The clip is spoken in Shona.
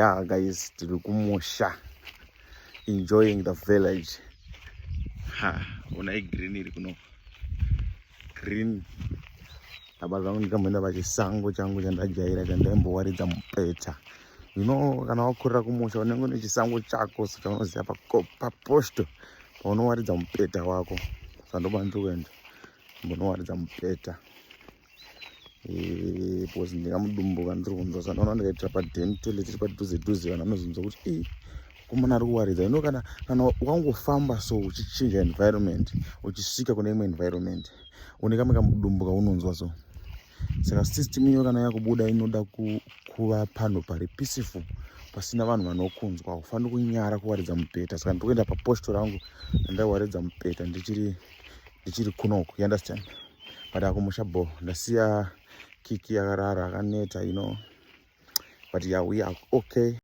Yeah guys, tiri kumusha, enjoying the village. Unai green iri kuno, green. Aba zangu nikamwenda pachisango changu chandajaira chandaimbowaridza mupeta. You know, kana wakurira kumusha unenge une chisango chako chaunoziva paposto paunowaridza mupeta wako. Sandoba ndikuenda mbonowaridza mupeta. Because ndikamudumbuka ndiri kunzwa sandaona ndikaitira padhentele tiri padhuze dhuze vanhu vanozonzwa kuti kumana ari kuwaridza. You know, kana wakangofamba so uchichinja environment uchisvika kune imwe environment une kamwe kamudumbuka unonzwa so. Saka system iyo kana yakubuda inoda kuva pano pari peaceful pasina vanhu vanokunzwa. Ufani kunyara kuwaridza mupeta. Saka ndikuenda paposto rangu ndaiwaridza mupeta ndichiri kunoko, you understand. But akumusha bo ndasiya kiki yakarara akaneta, you know. But yeah, we are okay.